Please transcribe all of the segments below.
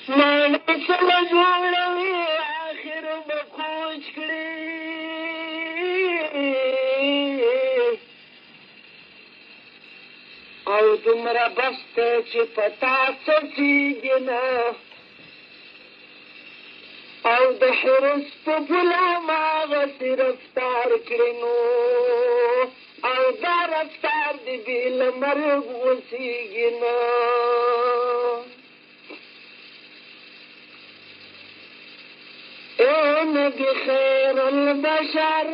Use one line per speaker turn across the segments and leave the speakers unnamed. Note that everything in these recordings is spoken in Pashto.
ماڼۍ سره جوړوي آخر به کوچ کړي او دومره بس دی چې په تا څڅېږي نه او د حرص په پوله هماغسې رفتار کړي نو او دا رفتار د بې له مرګ اوسېږي نه اے نبی خیر البشر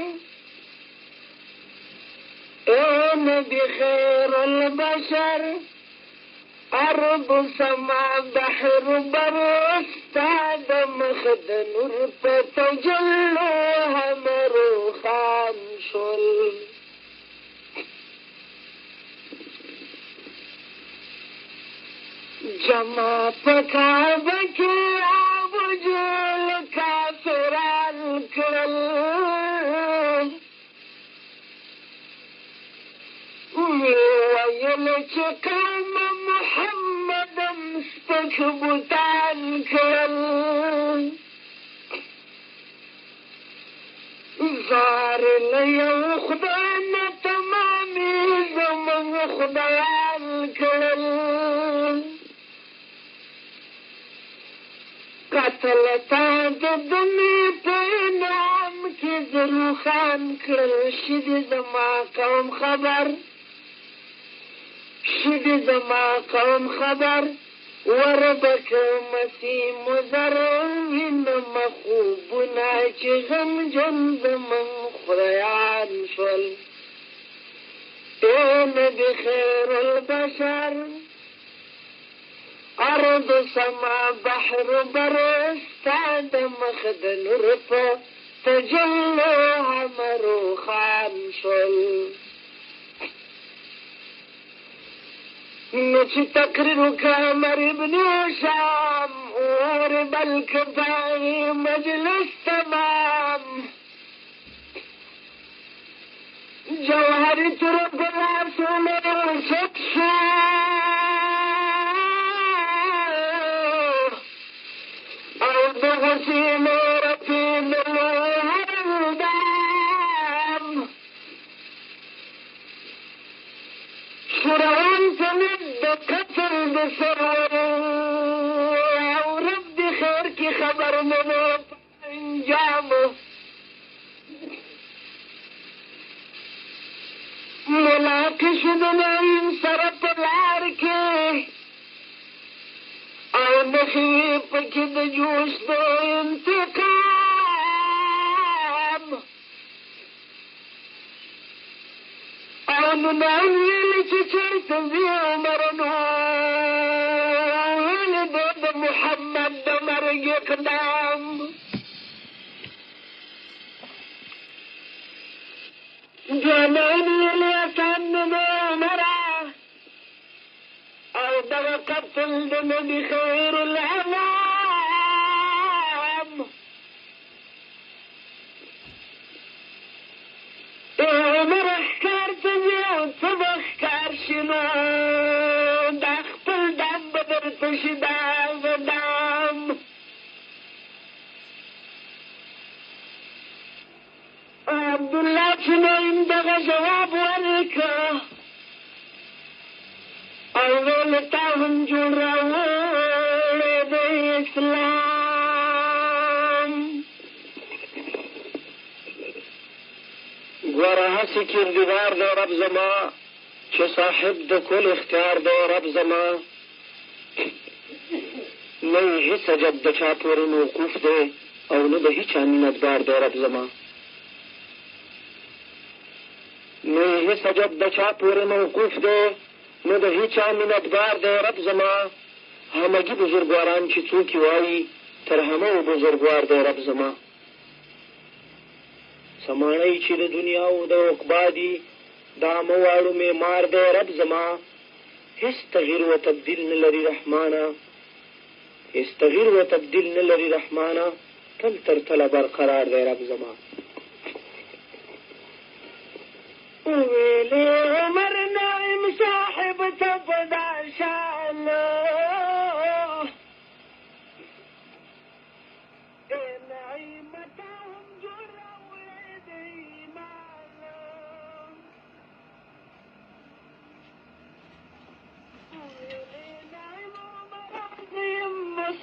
اے نبی خیر البشر ارض سما بحر بر استاد مخد نور په تجلو همرو خان شل جمع پکعبه کې وجول کافران کړل ویل چې قوم محمد سپک بوتان کړل زار له یو خدای نه تمامې زموږ خدایان کړل قتل تا د دنیا په نام کې زروخان کړل شي زما قوم خبر شد زما قوم خبر وربک مسیح مزر وینم خوبنا چې غمجن زمن خدایان شول اے نبی خیر البشر ارض سما بحر بر استاد مخد نور په تجلو همرو خان شول نو چې تقریر وکړه عمر ابن شام اور بلک باغی مجلس تمام جوهری تر گلاسونه شک شو او د غسیلو رفیدلو هردام شروان سند د قتل د سرور او رب د خیر کی خبر منو انجام ملاقش د نعیم سره په لار کې او نخوی پکې د جوش د انتقام او ننان ویل چې چېرته ځي عمرنو ویل د محمد د مرګ اقدام جانان ویل اسان نه عمره او دغه قتل د نبي خیر الانام عمر احکار ته ځي او څه به ښکار شي نو دا خپل دام به درته شي دا دام عبدالله چې نعیم دغه جواب ورکړه او ویل تا هم جوړ راوړی د اسلام ګوره هسې کردګار دی رب زما چې صاحب د کل اختیار دی رب زما نه یې هېڅ عجب د چا پورې موقوف دی او نه د هېچا مینتګار دی رب زما نه یې هېڅ عجب د چا پورې موقوف دی نو د هېچا مینتګار دی رب زما همگی بزرگواران چې څوک یې وایي تر همه بزرگوار دی رب زما سماڼی چې د دنیا او د عقبا دي دا مواړو معمار دی رب زما هېڅ تغییر و تبدیل نه لري رحمانه هېڅ تغییر و تبدیل نه لري رحمانه تل تر تله برقرار دی رب زما ویلې عمر نعیم صاحب ته په دا شان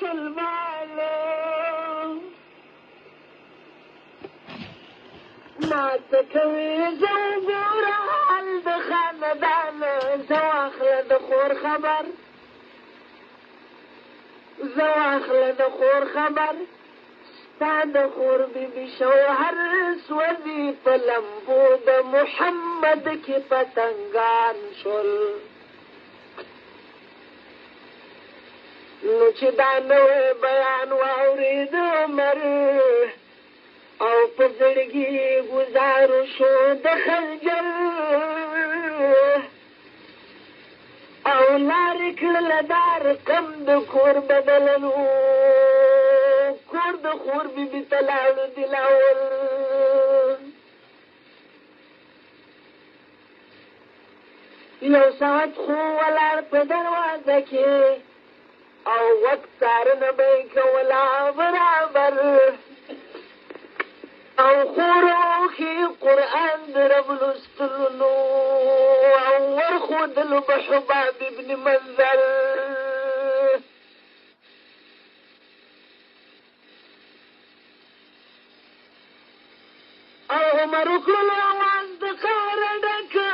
مسلمانو ما ته کوي زه وګوره حال د خاندان زه واخله د خور خبر زه واخله د خور خبر ستا د خور بیبي شوهر سوځي په لمبو د محمد کې پتنګان شول نو چې دا نوی بیان واورېد عمر او په زړګي ګزارو شو د خنجر او لارې کړله دا رقم د کور بدلنو کور د خور بیبي ته لاړو دلاول یو ساعت خو ولاړ په دروازه کې او وقت څارنه به یې کوله برابر او خوروخي قرآن د رب لوستلو او ورښودلو به حباب ابن منذر او عمر وکړلو اواز د قهره ډکه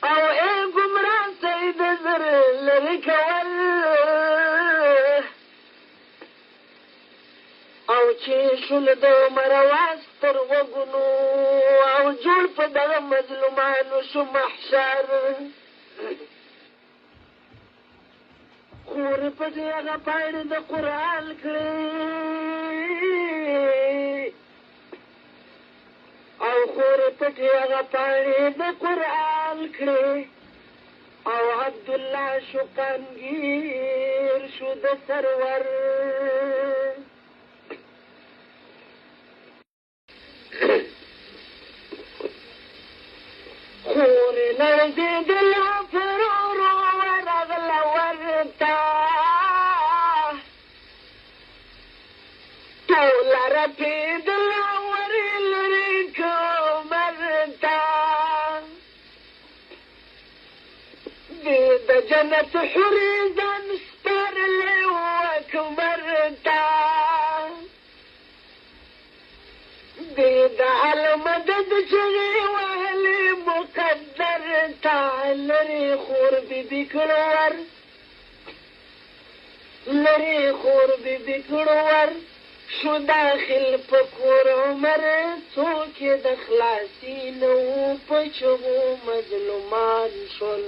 او ای ګمراه سید زر لرې کول او چې شول د عمر اواز تر غوږونو او جوړ په دغه مظلومانو شو محشر خورې پټې هغه پاڼې د قرآن کړې او خورې پټې هغه پاڼې د قرآن کړې او عبدالله شو قمګیر شو د سرور خورې لړزېدله پر ورو ورغله ورته ټوله رپېدله ورې لرې کمر ته دې د جنت حورې ځان سپارلی و اکبر ته دې د المدد چغې وهلې مقدر ته لرې خور بیبي کړو ور لرې خور بیبي کړو ور شو داخل په کور عمر څوک یې د خلاصي نه وو په چغو مظلومان شول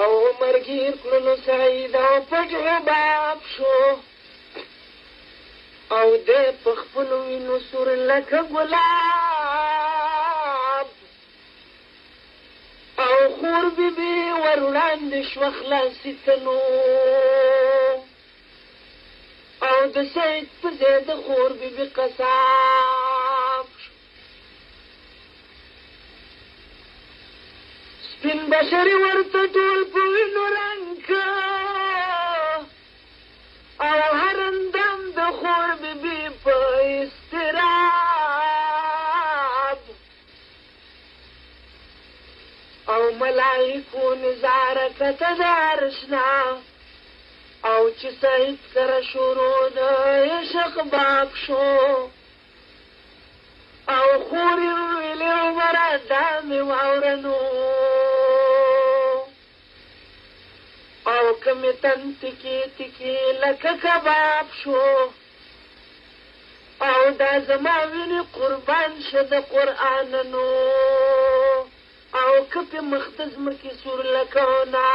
او عمر ګیر کړلو سعید او پټ حباب شو او دې په خپلو وینو سور لکه ګلاب او خور بیبي ور وړاندې شوه خلاصي تنو او د سید په ځای د خور بیبي قصاب سپین بشري ورته ټول په وینو رنګ او هر اندام د خور بیبي په اضطراب او ملائکو نظاره کته د عرشنا او چې سید سره شروع د عشق باب شو او خور یې ویلې عمره دا مې واوره نو او کمی تن تکی تکی لکه کباب شو او دا زما وینې قربان شه د قرآن نو او کپې مخ د ځمکې سور لکه ونه